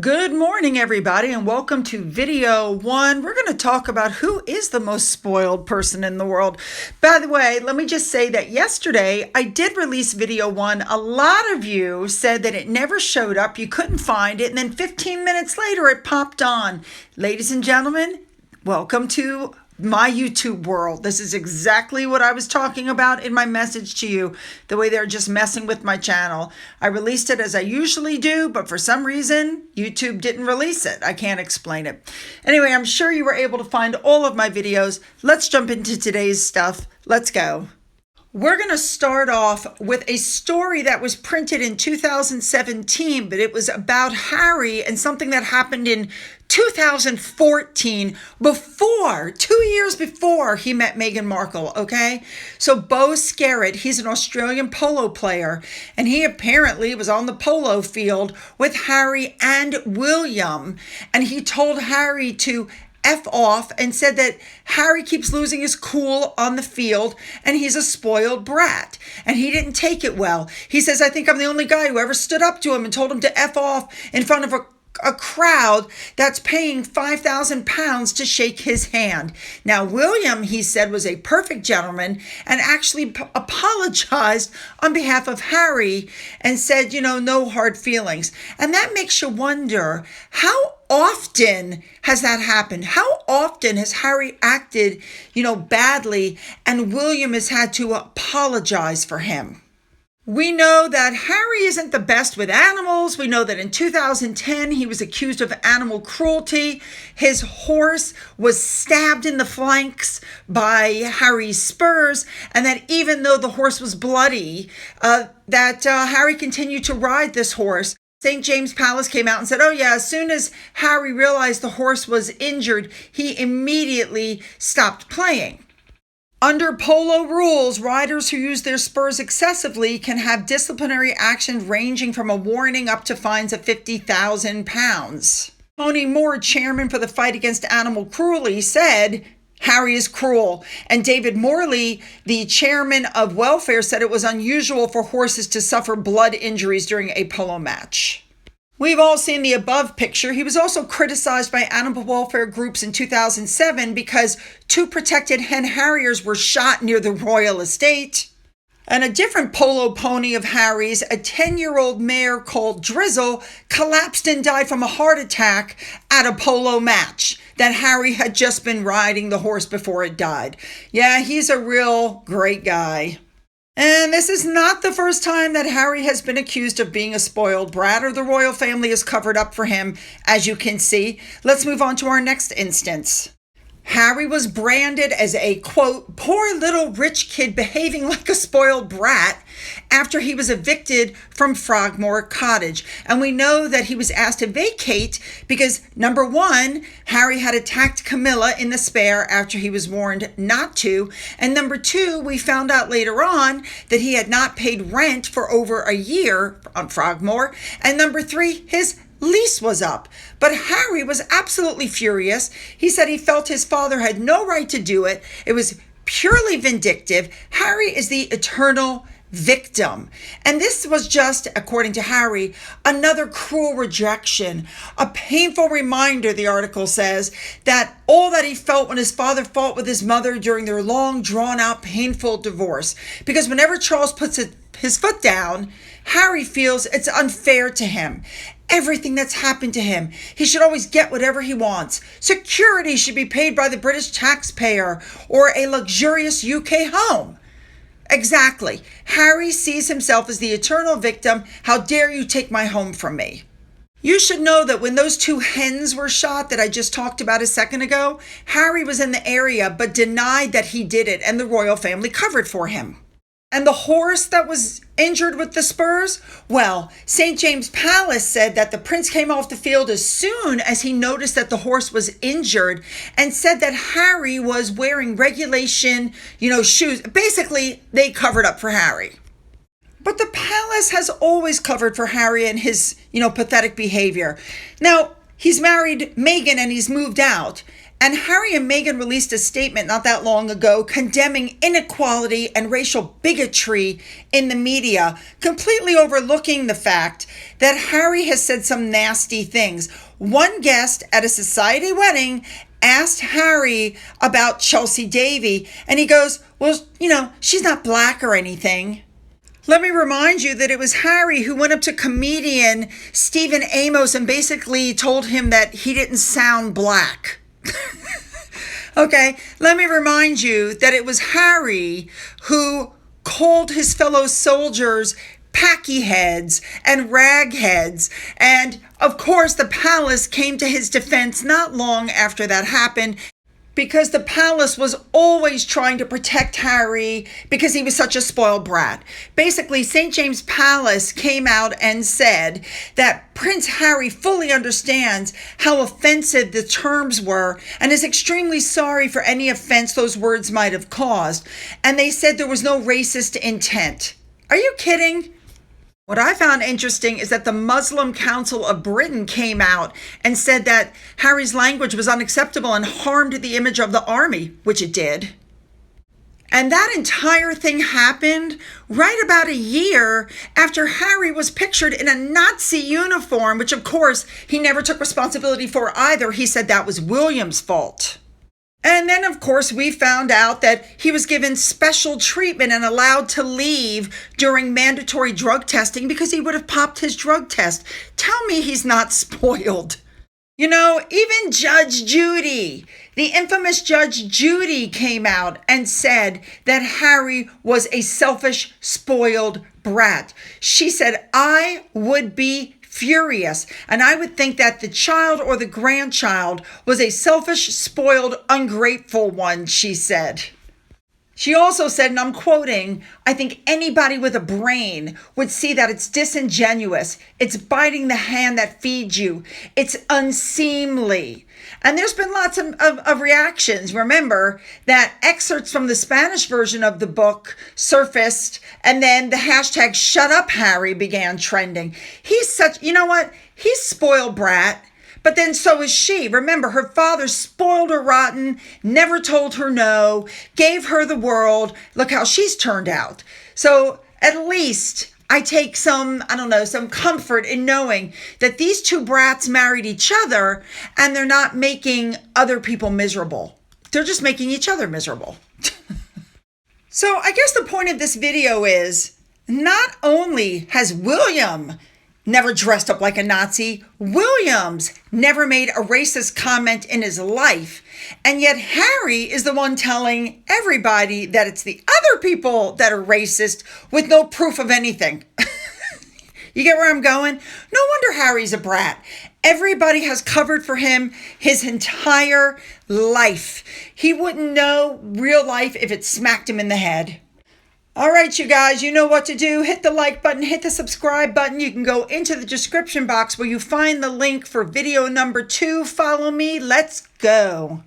Good morning, everybody, and welcome to video 1. We're going to talk about who is the most spoiled person in the world. By the way, let me just say that yesterday I did release video 1. A lot of you said that it never showed up, you couldn't find it, and then 15 minutes later it popped on. Ladies and gentlemen, welcome to my YouTube world. This is exactly what I was talking about in my message to you, the way they're just messing with my channel. I released it as I usually do, but for some reason, YouTube didn't release it. I can't explain it. Anyway, I'm sure you were able to find all of my videos. Let's jump into today's stuff. Let's go. We're going to start off with a story that was printed in 2017, but it was about Harry and something that happened in 2014, 2 years before he met Meghan Markle, okay? So Bo Skerritt, he's an Australian polo player, and he apparently was on the polo field with Harry and William, and he told Harry to F off and said that Harry keeps losing his cool on the field and he's a spoiled brat and he didn't take it well. He says, I think I'm the only guy who ever stood up to him and told him to F off in front of a crowd that's paying £5,000 to shake his hand. Now, William, he said, was a perfect gentleman and actually apologized on behalf of Harry and said, no hard feelings. And that makes you wonder, how often has that happened? How often has Harry acted, badly and William has had to apologize for him? We know that Harry isn't the best with animals. We know that in 2010, he was accused of animal cruelty. His horse was stabbed in the flanks by Harry's spurs, and that even though the horse was bloody, Harry continued to ride this horse. St. James Palace came out and said, as soon as Harry realized the horse was injured, he immediately stopped playing. Under polo rules, riders who use their spurs excessively can have disciplinary action ranging from a warning up to fines of £50,000. Tony Moore, chairman for the Fight Against Animal Cruelty, said Harry is cruel. And David Morley, the chairman of welfare, said it was unusual for horses to suffer blood injuries during a polo match. We've all seen the above picture. He was also criticized by animal welfare groups in 2007 because 2 protected hen harriers were shot near the royal estate. And a different polo pony of Harry's, a 10-year-old mare called Drizzle, collapsed and died from a heart attack at a polo match that Harry had just been riding the horse before it died. Yeah, he's a real great guy. And this is not the first time that Harry has been accused of being a spoiled brat, or the royal family has covered up for him, as you can see. Let's move on to our next instance. Harry was branded as a, quote, poor little rich kid behaving like a spoiled brat after he was evicted from Frogmore Cottage. And we know that he was asked to vacate because, number 1, Harry had attacked Camilla in the spare after he was warned not to. And number 2, we found out later on that he had not paid rent for over a year on Frogmore. And number 3, his lease was up. But Harry was absolutely furious. He said he felt his father had no right to do it. It was purely vindictive. Harry is the eternal victim. And this was just, according to Harry, another cruel rejection, a painful reminder, the article says, that all that he felt when his father fought with his mother during their long, drawn-out, painful divorce. Because whenever Charles puts his foot down, Harry feels it's unfair to him. Everything that's happened to him, he should always get whatever he wants. Security should be paid by the British taxpayer or a luxurious UK home. Exactly. Harry sees himself as the eternal victim. How dare you take my home from me? You should know that when those 2 hens were shot that I just talked about a second ago, Harry was in the area but denied that he did it, and the royal family covered for him. And the horse that was injured with the spurs? Well, St. James Palace said that the prince came off the field as soon as he noticed that the horse was injured and said that Harry was wearing regulation, shoes. Basically, they covered up for Harry. But the palace has always covered for Harry and his, pathetic behavior. Now, he's married Meghan and he's moved out. And Harry and Meghan released a statement not that long ago condemning inequality and racial bigotry in the media, completely overlooking the fact that Harry has said some nasty things. One guest at a society wedding asked Harry about Chelsea Davy, and he goes, well, she's not black or anything. Let me remind you that it was Harry who went up to comedian Stephen Amos and basically told him that he didn't sound black. Okay, let me remind you that it was Harry who called his fellow soldiers packy heads and rag heads. And of course, the palace came to his defense not long after that happened, because the palace was always trying to protect Harry because he was such a spoiled brat. Basically, St. James Palace came out and said that Prince Harry fully understands how offensive the terms were and is extremely sorry for any offense those words might have caused. And they said there was no racist intent. Are you kidding? What I found interesting is that the Muslim Council of Britain came out and said that Harry's language was unacceptable and harmed the image of the army, which it did. And that entire thing happened right about a year after Harry was pictured in a Nazi uniform, which of course he never took responsibility for either. He said that was William's fault. And then, of course, we found out that he was given special treatment and allowed to leave during mandatory drug testing because he would have popped his drug test. Tell me he's not spoiled. Even Judge Judy, the infamous Judge Judy, came out and said that Harry was a selfish, spoiled brat. She said, I would be furious, and I would think that the child or the grandchild was a selfish, spoiled, ungrateful one, she said. She also said, and I'm quoting, I think anybody with a brain would see that it's disingenuous. It's biting the hand that feeds you. It's unseemly. And there's been lots of reactions. Remember that excerpts from the Spanish version of the book surfaced, and then the hashtag Shut Up Harry began trending. He's such, he's spoiled brat. But then so is she. Remember, her father spoiled her rotten, never told her no, gave her the world. Look how she's turned out. So at least I take some comfort in knowing that these two brats married each other and they're not making other people miserable. They're just making each other miserable. So I guess the point of this video is not only has William never dressed up like a Nazi, Williams never made a racist comment in his life, and yet Harry is the one telling everybody that it's the other people that are racist with no proof of anything. You get where I'm going? No wonder Harry's a brat. Everybody has covered for him his entire life. He wouldn't know real life if it smacked him in the head. All right, you guys, you know what to do. Hit the like button, hit the subscribe button. You can go into the description box where you find the link for video number 2. Follow me. Let's go.